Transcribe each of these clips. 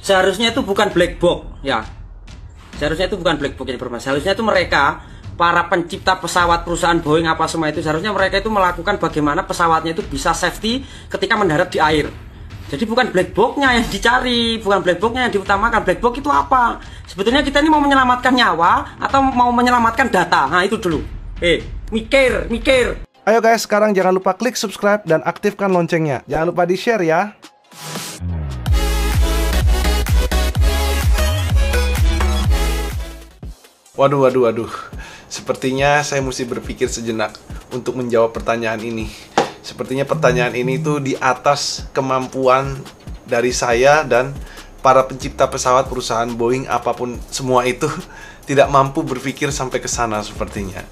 seharusnya itu bukan black box ya. Seharusnya itu bukan black box yang informasi. Seharusnya itu mereka, para pencipta pesawat perusahaan Boeing apa semua itu, seharusnya mereka itu melakukan bagaimana pesawatnya itu bisa safety ketika mendarat di air. Jadi bukan black box-nya yang dicari, bukan black box-nya yang diutamakan. Black box itu apa? Sebetulnya kita ini mau menyelamatkan nyawa atau mau menyelamatkan data? Nah itu dulu. Mikir. Ayo guys, sekarang jangan lupa klik subscribe dan aktifkan loncengnya. Jangan lupa di-share ya. Waduh. Sepertinya saya mesti berpikir sejenak untuk menjawab pertanyaan ini. Sepertinya pertanyaan ini tuh di atas kemampuan dari saya dan para pencipta pesawat perusahaan Boeing apapun semua itu tidak mampu berpikir sampai ke sana sepertinya.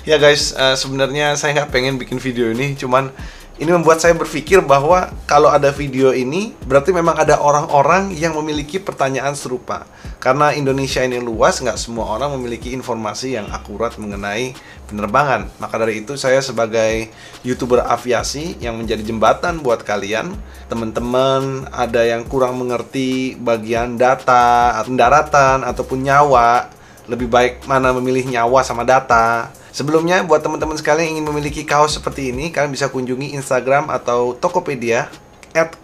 Ya guys, sebenarnya saya nggak pengen bikin video ini, cuman ini membuat saya berpikir bahwa kalau ada video ini berarti memang ada orang-orang yang memiliki pertanyaan serupa. Karena Indonesia ini luas, nggak semua orang memiliki informasi yang akurat mengenai penerbangan. Maka dari itu saya sebagai YouTuber aviasi yang menjadi jembatan buat kalian, teman-teman ada yang kurang mengerti bagian data, pendaratan ataupun nyawa, lebih baik mana memilih nyawa sama data. Sebelumnya, buat teman-teman sekalian yang ingin memiliki kaos seperti ini, kalian bisa kunjungi Instagram atau Tokopedia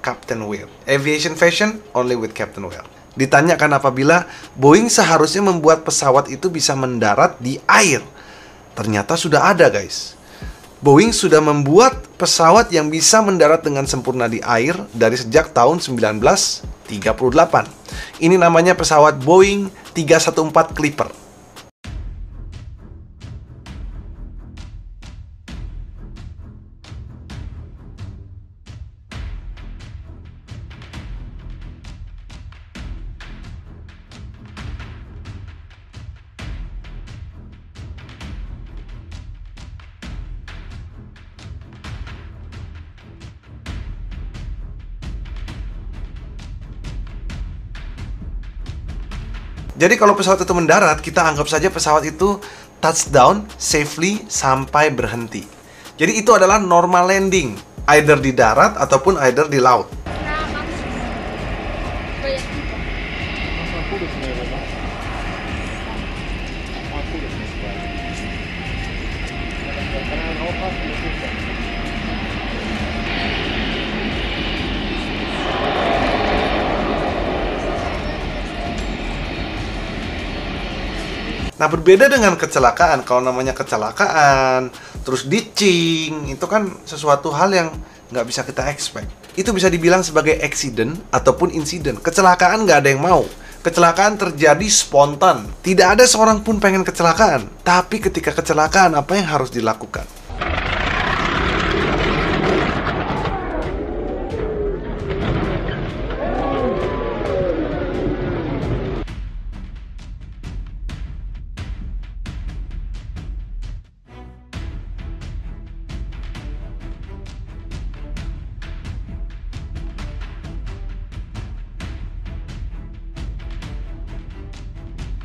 @CaptainWhale. Aviation fashion only with Captain Whale. Ditanyakan apabila Boeing seharusnya membuat pesawat itu bisa mendarat di air. Ternyata sudah ada guys. Boeing sudah membuat pesawat yang bisa mendarat dengan sempurna di air dari sejak tahun 1938. Ini namanya pesawat Boeing 314 Clipper. Jadi kalau pesawat itu mendarat, kita anggap saja pesawat itu touchdown safely sampai berhenti. Jadi itu adalah normal landing, either di darat ataupun either di laut. Nah, berbeda dengan kecelakaan. Kalau namanya kecelakaan, terus ditching, itu kan sesuatu hal yang nggak bisa kita expect. Itu bisa dibilang sebagai accident ataupun insiden. Kecelakaan nggak ada yang mau. Kecelakaan terjadi spontan. Tidak ada seorang pun pengen kecelakaan. Tapi ketika kecelakaan, apa yang harus dilakukan?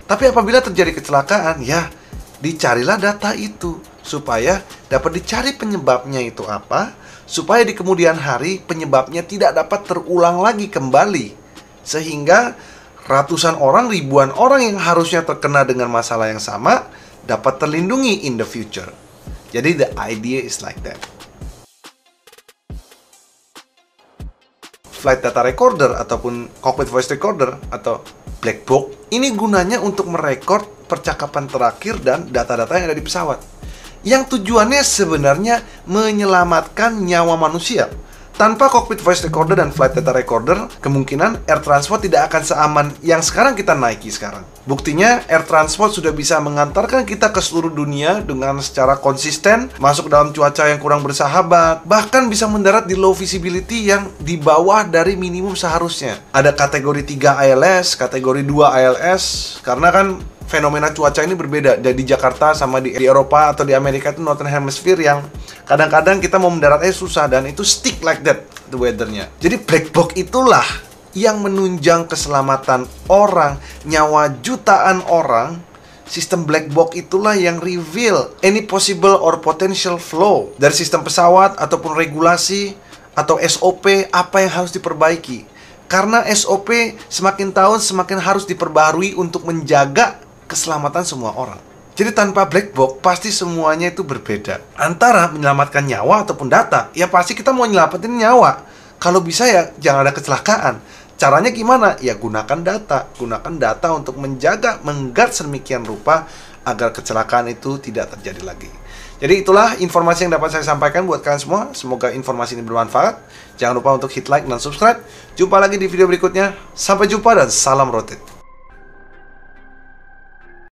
Tapi apabila terjadi kecelakaan, ya dicarilah data itu supaya dapat dicari penyebabnya itu apa, supaya di kemudian hari penyebabnya tidak dapat terulang lagi kembali. Sehingga ratusan orang, ribuan orang yang harusnya terkena dengan masalah yang sama dapat terlindungi in the future. Jadi the idea is like that. Flight data recorder ataupun cockpit voice recorder atau black box ini gunanya untuk merekord percakapan terakhir dan data-data yang ada di pesawat, yang tujuannya sebenarnya menyelamatkan nyawa manusia. Tanpa cockpit voice recorder dan flight data recorder, kemungkinan air transport tidak akan seaman yang sekarang kita naiki sekarang. Buktinya, air transport sudah bisa mengantarkan kita ke seluruh dunia dengan secara konsisten, masuk dalam cuaca yang kurang bersahabat, bahkan bisa mendarat di low visibility yang di bawah dari minimum seharusnya. Ada kategori 3 ILS, kategori 2 ILS, karena kan fenomena cuaca ini berbeda. Jadi di Jakarta sama di Eropa atau di Amerika itu Northern Hemisphere yang kadang-kadang kita mau mendaratnya susah dan itu stick like that the weathernya. Jadi black box itulah yang menunjang keselamatan orang, nyawa jutaan orang. Sistem black box itulah yang reveal any possible or potential flaw dari sistem pesawat ataupun regulasi atau SOP apa yang harus diperbaiki. Karena SOP semakin tahun semakin harus diperbarui untuk menjaga keselamatan semua orang. Jadi tanpa black box pasti semuanya itu berbeda. Antara menyelamatkan nyawa ataupun data, ya pasti kita mau nyelamatin nyawa. Kalau bisa ya jangan ada kecelakaan. Caranya gimana? Ya gunakan data. Gunakan data untuk menjaga, mengguard sedemikian rupa agar kecelakaan itu tidak terjadi lagi. Jadi itulah informasi yang dapat saya sampaikan buat kalian semua. Semoga informasi ini bermanfaat. Jangan lupa untuk hit like dan subscribe. Jumpa lagi di video berikutnya. Sampai jumpa dan salam rotate.